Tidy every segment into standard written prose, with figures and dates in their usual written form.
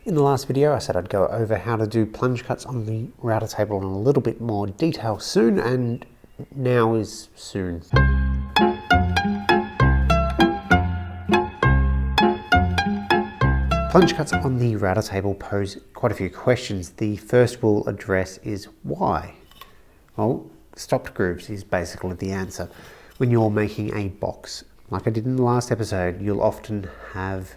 In the last video, I said I'd go over how to do plunge cuts on the router table in a little bit more detail soon, and now is soon. Plunge cuts on the router table pose quite a few questions. The first we'll address is why? Well, stopped grooves is basically the answer. When you're making a box, like I did in the last episode, you'll often have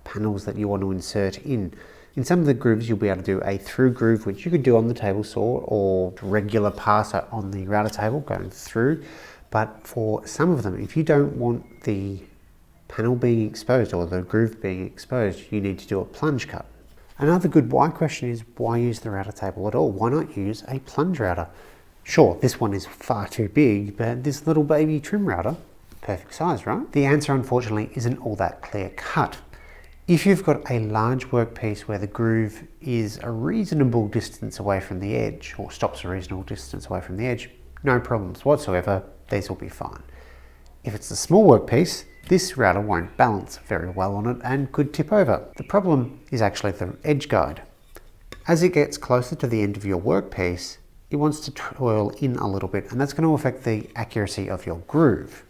panels that you want to insert in. In some of the grooves, you'll be able to do a through groove, which you could do on the table saw or regular passer on the router table going through. But for some of them, if you don't want the panel being exposed or the groove being exposed, you need to do a plunge cut. Another good why question is, why use the router table at all? Why not use a plunge router? Sure, this one is far too big, but this little baby trim router, perfect size, right? The answer, unfortunately, isn't all that clear cut. If you've got a large workpiece where the groove is a reasonable distance away from the edge, or stops a reasonable distance away from the edge, no problems whatsoever, these will be fine. If it's a small workpiece, this router won't balance very well on it and could tip over. The problem is actually the edge guide. As it gets closer to the end of your workpiece, it wants to twirl in a little bit, and that's going to affect the accuracy of your groove.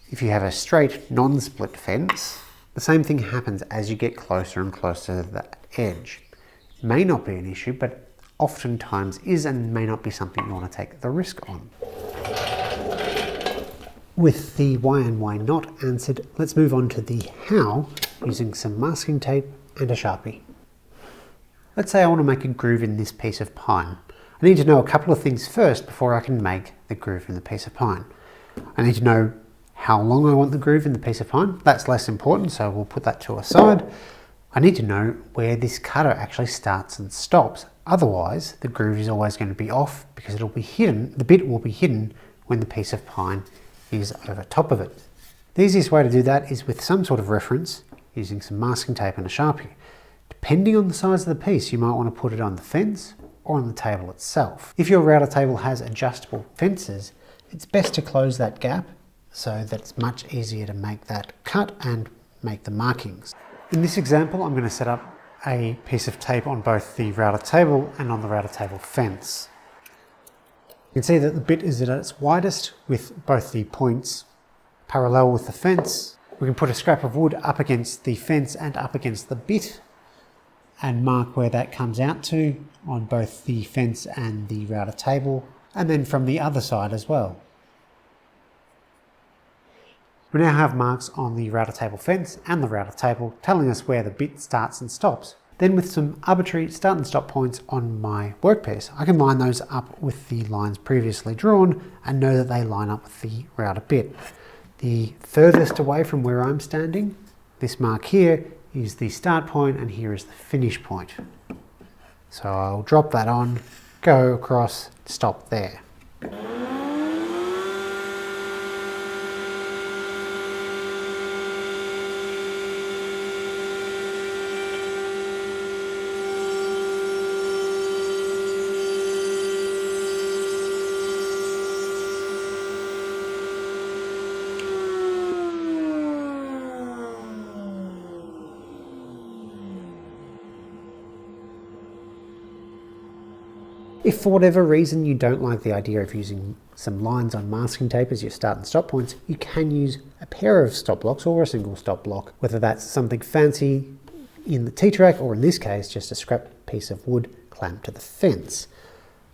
If you have a straight, non-split fence, the same thing happens as you get closer and closer to the edge. It may not be an issue, but oftentimes is and may not be something you want to take the risk on. With the why and why not answered, let's move on to the how using some masking tape and a Sharpie. Let's say I want to make a groove in this piece of pine. I need to know a couple of things first before I can make the groove in the piece of pine. I need to know how long I want the groove in the piece of pine. That's less important, so we'll put that to a side. I need to know where this cutter actually starts and stops. Otherwise, the groove is always going to be off because it'll be hidden. The bit will be hidden when the piece of pine is over top of it. The easiest way to do that is with some sort of reference, using some masking tape and a Sharpie. Depending on the size of the piece, you might want to put it on the fence or on the table itself. If your router table has adjustable fences, it's best to close that gap so that it's much easier to make that cut and make the markings. In this example, I'm going to set up a piece of tape on both the router table and on the router table fence. You can see that the bit is at its widest with both the points parallel with the fence. We can put a scrap of wood up against the fence and up against the bit and mark where that comes out to on both the fence and the router table, and then from the other side as well. We now have marks on the router table fence and the router table telling us where the bit starts and stops. Then with some arbitrary start and stop points on my workpiece, I can line those up with the lines previously drawn and know that they line up with the router bit. The furthest away from where I'm standing, this mark here is the start point and here is the finish point. So I'll drop that on, go across, stop there. If for whatever reason you don't like the idea of using some lines on masking tape as your start and stop points, you can use a pair of stop blocks or a single stop block, whether that's something fancy in the T-track or in this case just a scrap piece of wood clamped to the fence.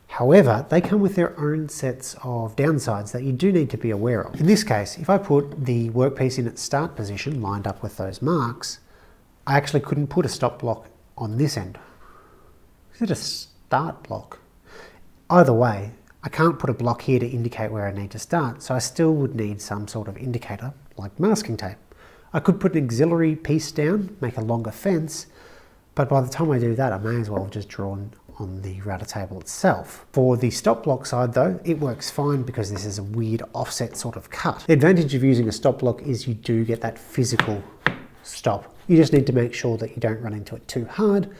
However, they come with their own sets of downsides that you do need to be aware of. In this case, if I put the workpiece in its start position lined up with those marks, I actually couldn't put a stop block on this end. Is it a start block? Either way, I can't put a block here to indicate where I need to start, so I still would need some sort of indicator, like masking tape. I could put an auxiliary piece down, make a longer fence, but by the time I do that, I may as well have just drawn on the router table itself. For the stop block side though, it works fine because this is a weird offset sort of cut. The advantage of using a stop block is you do get that physical stop. You just need to make sure that you don't run into it too hard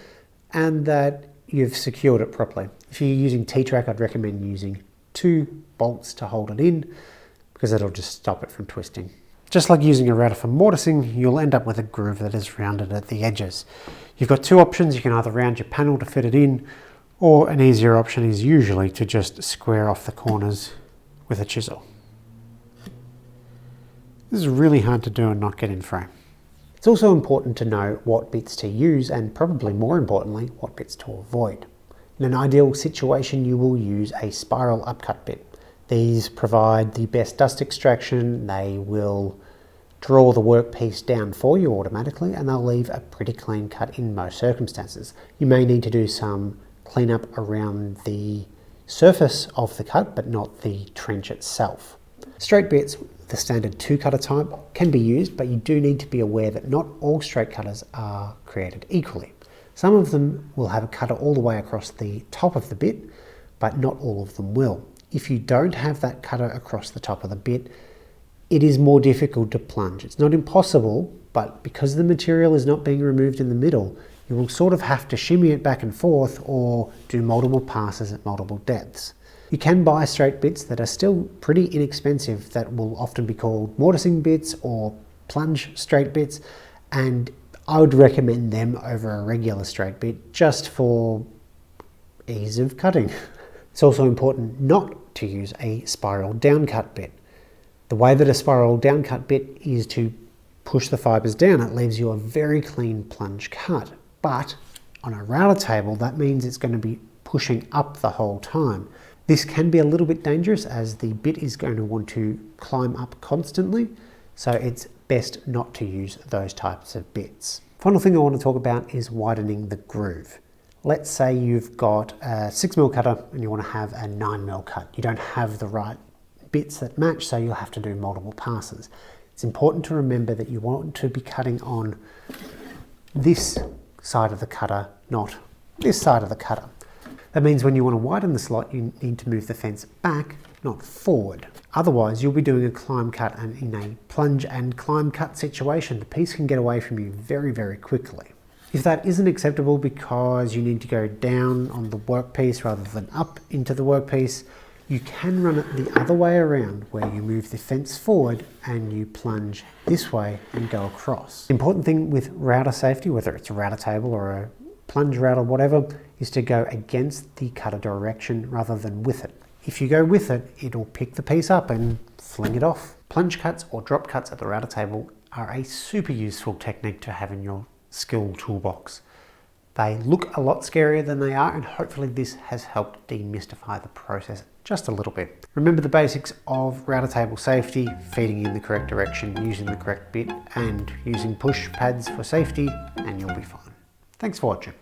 and that you've secured it properly. If you're using T-track, I'd recommend using 2 bolts to hold it in because it'll just stop it from twisting. Just like using a router for mortising, you'll end up with a groove that is rounded at the edges. You've got two options. You can either round your panel to fit it in, or an easier option is usually to just square off the corners with a chisel. This is really hard to do and not get in frame. It's also important to know what bits to use and, probably more importantly, what bits to avoid. In an ideal situation, you will use a spiral upcut bit. These provide the best dust extraction. They will draw the workpiece down for you automatically, and they'll leave a pretty clean cut in most circumstances. You may need to do some cleanup around the surface of the cut, but not the trench itself. Straight bits, the standard 2-cutter type, can be used, but you do need to be aware that not all straight cutters are created equally. Some of them will have a cutter all the way across the top of the bit, but not all of them will. If you don't have that cutter across the top of the bit, it is more difficult to plunge. It's not impossible, but because the material is not being removed in the middle, you will sort of have to shimmy it back and forth or do multiple passes at multiple depths. You can buy straight bits that are still pretty inexpensive that will often be called mortising bits or plunge straight bits, and I would recommend them over a regular straight bit just for ease of cutting. It's also important not to use a spiral downcut bit. The way that a spiral downcut bit is to push the fibers down, it leaves you a very clean plunge cut. But on a router table, that means it's going to be pushing up the whole time. This can be a little bit dangerous as the bit is going to want to climb up constantly, so it's best not to use those types of bits. Final thing I want to talk about is widening the groove. Let's say you've got a 6mm cutter and you want to have a 9mm cut. You don't have the right bits that match, so you'll have to do multiple passes. It's important to remember that you want to be cutting on this side of the cutter, not this side of the cutter. That means when you want to widen the slot, you need to move the fence back, not forward. Otherwise, you'll be doing a climb cut, and in a plunge and climb cut situation, the piece can get away from you very, very quickly. If that isn't acceptable because you need to go down on the workpiece rather than up into the workpiece, you can run it the other way around, where you move the fence forward and you plunge this way and go across. The important thing with router safety, whether it's a router table or a plunge router, whatever, is to go against the cutter direction rather than with it. If you go with it, it'll pick the piece up and fling it off. Plunge cuts or drop cuts at the router table are a super useful technique to have in your skill toolbox. They look a lot scarier than they are, and hopefully this has helped demystify the process just a little bit. Remember the basics of router table safety: feeding in the correct direction, using the correct bit, and using push pads for safety, and you'll be fine. Thanks for watching.